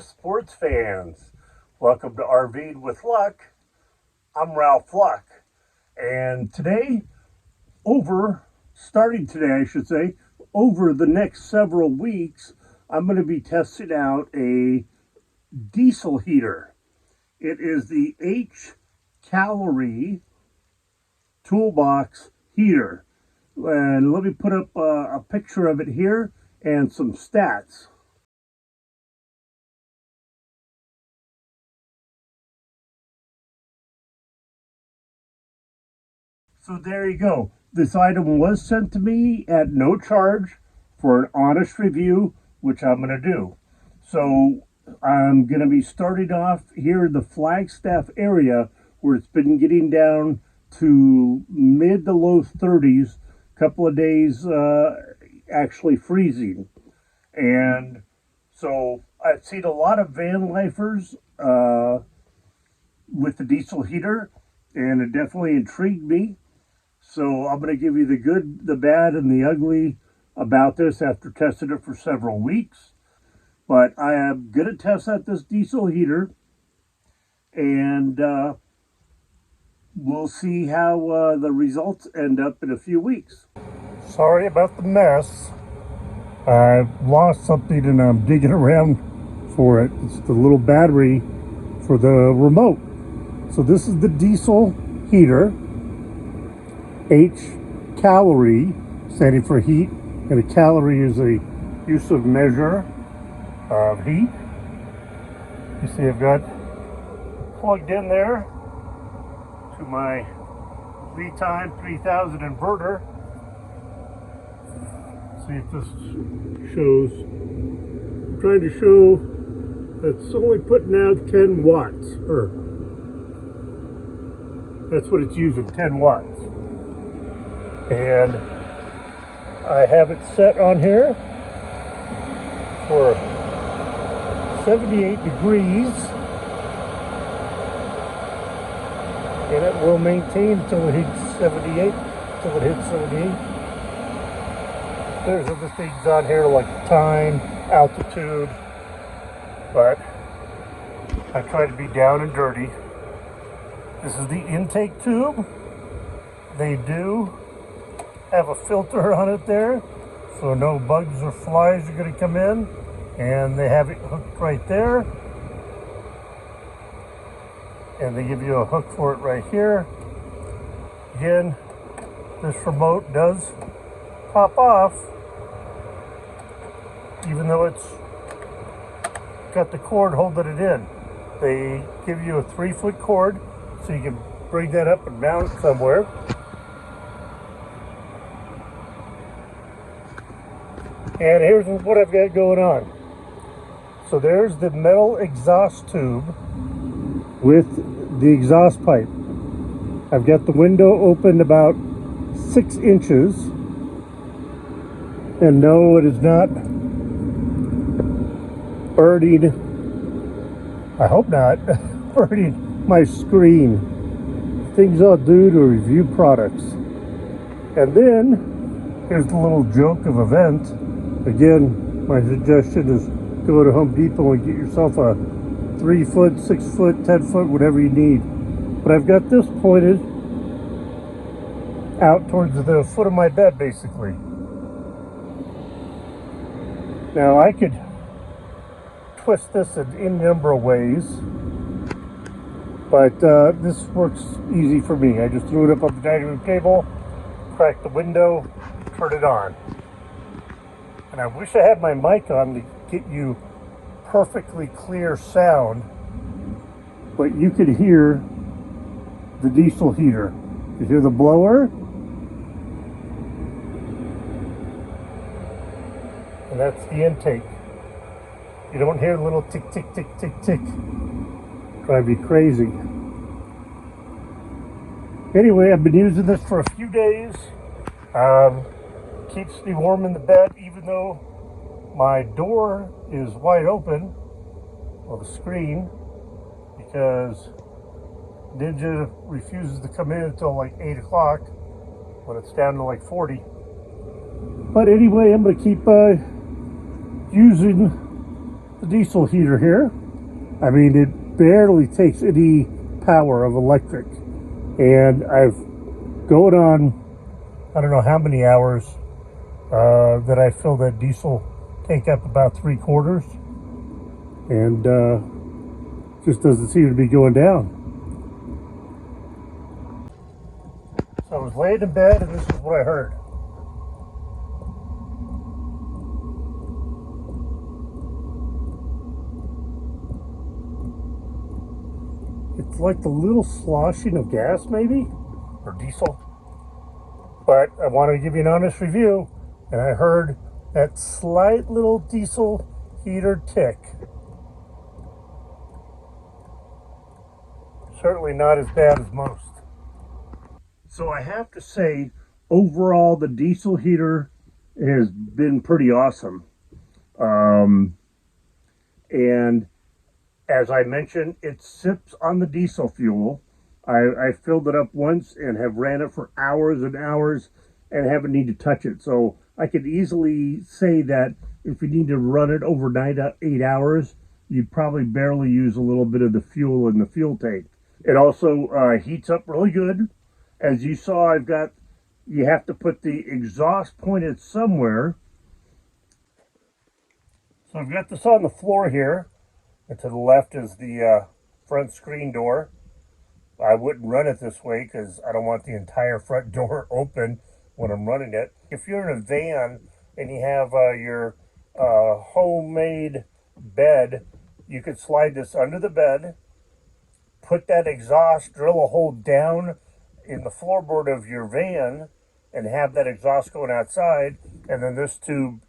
sports fans. Welcome to RV'ing with Luck. I'm Ralph Luck. And today, starting today I should say, over the next several weeks, I'm going to be testing out a diesel heater. It is the Hcalory Toolbox heater. And let me put up a picture of it here and some stats. So there you go. This item was sent to me at no charge for an honest review, which I'm going to do. So I'm going to be starting off here in the Flagstaff area where it's been getting down to mid to low 30s, a couple of days actually freezing. And so I've seen a lot of van lifers with the diesel heater, and it definitely intrigued me. So I'm going to give you the good, the bad, and the ugly about this after testing it for several weeks. But I am going to test out this diesel heater, and we'll see how the results end up in a few weeks. Sorry about the mess. I lost something and I'm digging around for it. It's the little battery for the remote. So this is the diesel heater. Hcalory, standing for heat, and a calorie is a use of measure of heat. You see I've got plugged in there to my lead time 3000 inverter. See if this shows. I'm trying to show that it's only putting out 10 watts, or that's what it's using, 10 watts. And I have it set on here for 78 degrees, and it will maintain until it hits 78. There's other things on here like time, altitude, but I try to be down and dirty. This is the intake tube. They do have a filter on it there, so no bugs or flies are going to come in, and they have it hooked right there, and they give you a hook for it right here. Again, this remote does pop off even though it's got the cord holding it in. They give you a 3-foot cord so you can bring that up and mount it somewhere. And here's what I've got going on. So there's the metal exhaust tube with the exhaust pipe. I've got the window opened about 6 inches. And no, it is not burning, I hope not, burning my screen. Things I'll do to review products. And then, here's the little joke of a vent. Again, my suggestion is go to Home Depot and get yourself a 3-foot, 6-foot, 10-foot, whatever you need. But I've got this pointed out towards the foot of my bed, basically. Now I could twist this in any number of ways, but this works easy for me. I just threw it up on the dining room table, crack the window, turn it on. And I wish I had my mic on to get you perfectly clear sound, but you could hear the diesel heater. You hear the blower? And that's the intake. You don't hear the little tick, tick, tick, tick, tick. Drive you crazy. Anyway, I've been using this for a few days. Keeps me warm in the bed, even though my door is wide open, well, the screen, because Ninja refuses to come in until like 8 o'clock when it's down to like 40. But anyway, I'm going to keep using the diesel heater here. I mean, it barely takes any power of electric. And I've going on, I don't know how many hours that I fill that diesel tank up, about 3/4. And just doesn't seem to be going down. So I was laying in bed and this is what I heard. It's like the little sloshing of gas, maybe, or diesel. But I wanted to give you an honest review, and I heard that slight little diesel heater tick. Certainly not as bad as most. So I have to say, overall, the diesel heater has been pretty awesome. And as I mentioned, it sips on the diesel fuel. I filled it up once and have ran it for hours and hours and haven't need to touch it. So I could easily say that if you need to run it overnight, 8 hours, you'd probably barely use a little bit of the fuel in the fuel tank. It also heats up really good. As you saw, you have to put the exhaust pointed somewhere. So I've got this on the floor here. And to the left is the front screen door. I wouldn't run it this way because I don't want the entire front door open when I'm running it. If you're in a van and you have your homemade bed, you could slide this under the bed, put that exhaust, drill a hole down in the floorboard of your van and have that exhaust going outside, and then this tube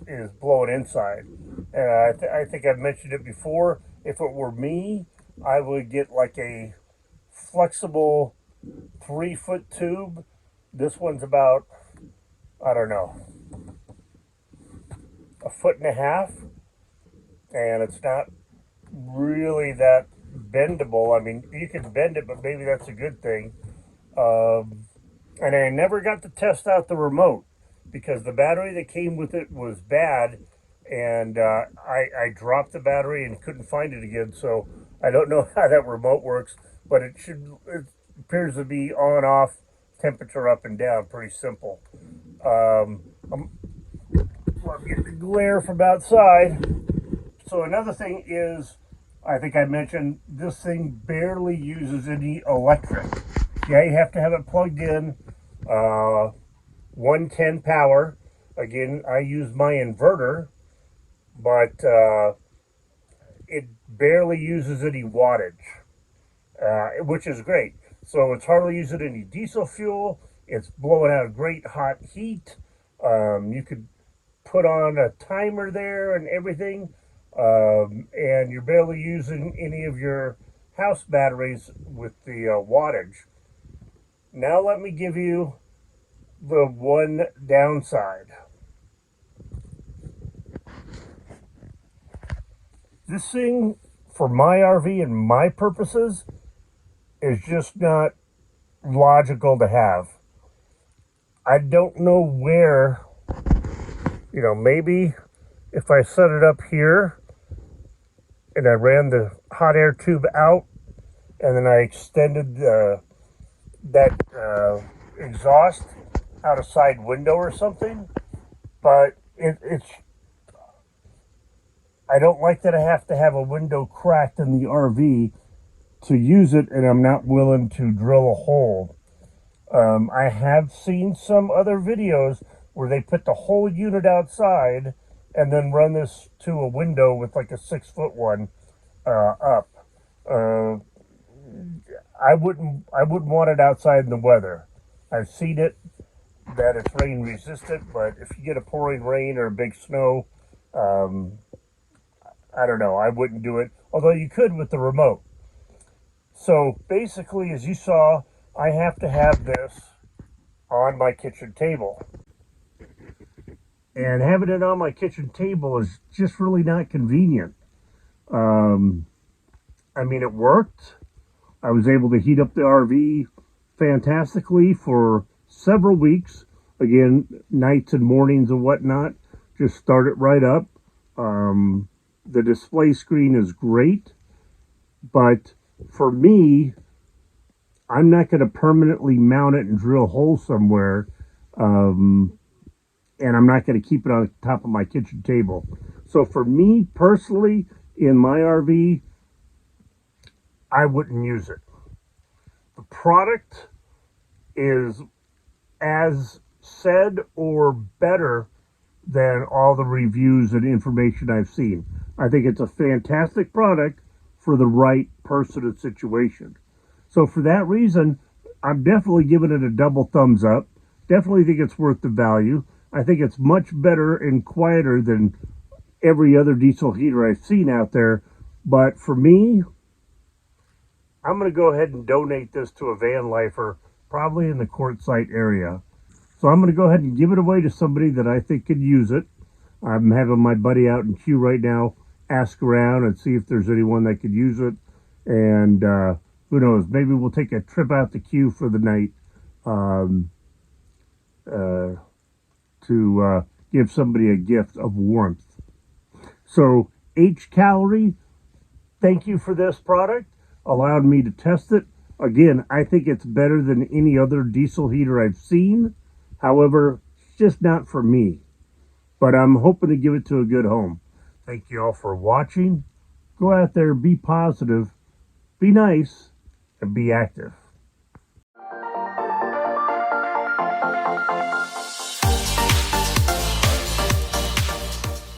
is blowing inside. And I think I've mentioned it before. If it were me, I would get like a flexible 3-foot tube. This one's about, I don't know, 1.5 feet, and it's not really that bendable. I mean, you can bend it, but maybe that's a good thing. And I never got to test out the remote because the battery that came with it was bad, and I dropped the battery and couldn't find it again. So I don't know how that remote works, but it appears to be on, off, temperature up and down, pretty simple. I'm getting the glare from outside. So another thing is, I think I mentioned, this thing barely uses any electric. Yeah, you have to have it plugged in, 110 power. Again, I use my inverter, but it barely uses any wattage, which is great. So it's hardly using any diesel fuel. It's blowing out great hot heat. You could put on a timer there and everything. And you're barely using any of your house batteries with the wattage. Now let me give you the one downside. This thing, for my RV and my purposes, is just not logical to have. I don't know where, maybe if I set it up here and I ran the hot air tube out and then I extended that exhaust out a side window or something, but I don't like that I have to have a window cracked in the RV to use it, and I'm not willing to drill a hole. I have seen some other videos where they put the whole unit outside and then run this to a window with like a 6-foot one up. I wouldn't want it outside in the weather. I've seen it that it's rain resistant, but if you get a pouring rain or a big snow, I don't know, I wouldn't do it, although you could with the remote. So basically, as you saw, I have to have this on my kitchen table. And having it on my kitchen table is just really not convenient. I mean, it worked. I was able to heat up the RV fantastically for several weeks. Again, nights and mornings and whatnot. Just start it right up. The display screen is great, but for me, I'm not going to permanently mount it and drill holes somewhere, and I'm not going to keep it on top of my kitchen table. So for me personally, in my RV, I wouldn't use it. The product is as said or better than all the reviews and information I've seen. I think it's a fantastic product for the right person and situation. So for that reason, I'm definitely giving it a double thumbs up. Definitely think it's worth the value. I think it's much better and quieter than every other diesel heater I've seen out there. But for me, I'm going to go ahead and donate this to a van lifer, probably in the Quartzsite area. So I'm going to go ahead and give it away to somebody that I think could use it. I'm having my buddy out in queue right now ask around and see if there's anyone that could use it. And who knows, maybe we'll take a trip out the queue for the night to give somebody a gift of warmth. So Hcalory, thank you for this product. Allowed me to test it. Again, I think it's better than any other diesel heater I've seen. However, it's just not for me. But I'm hoping to give it to a good home. Thank you all for watching. Go out there, be positive, be nice, and be active.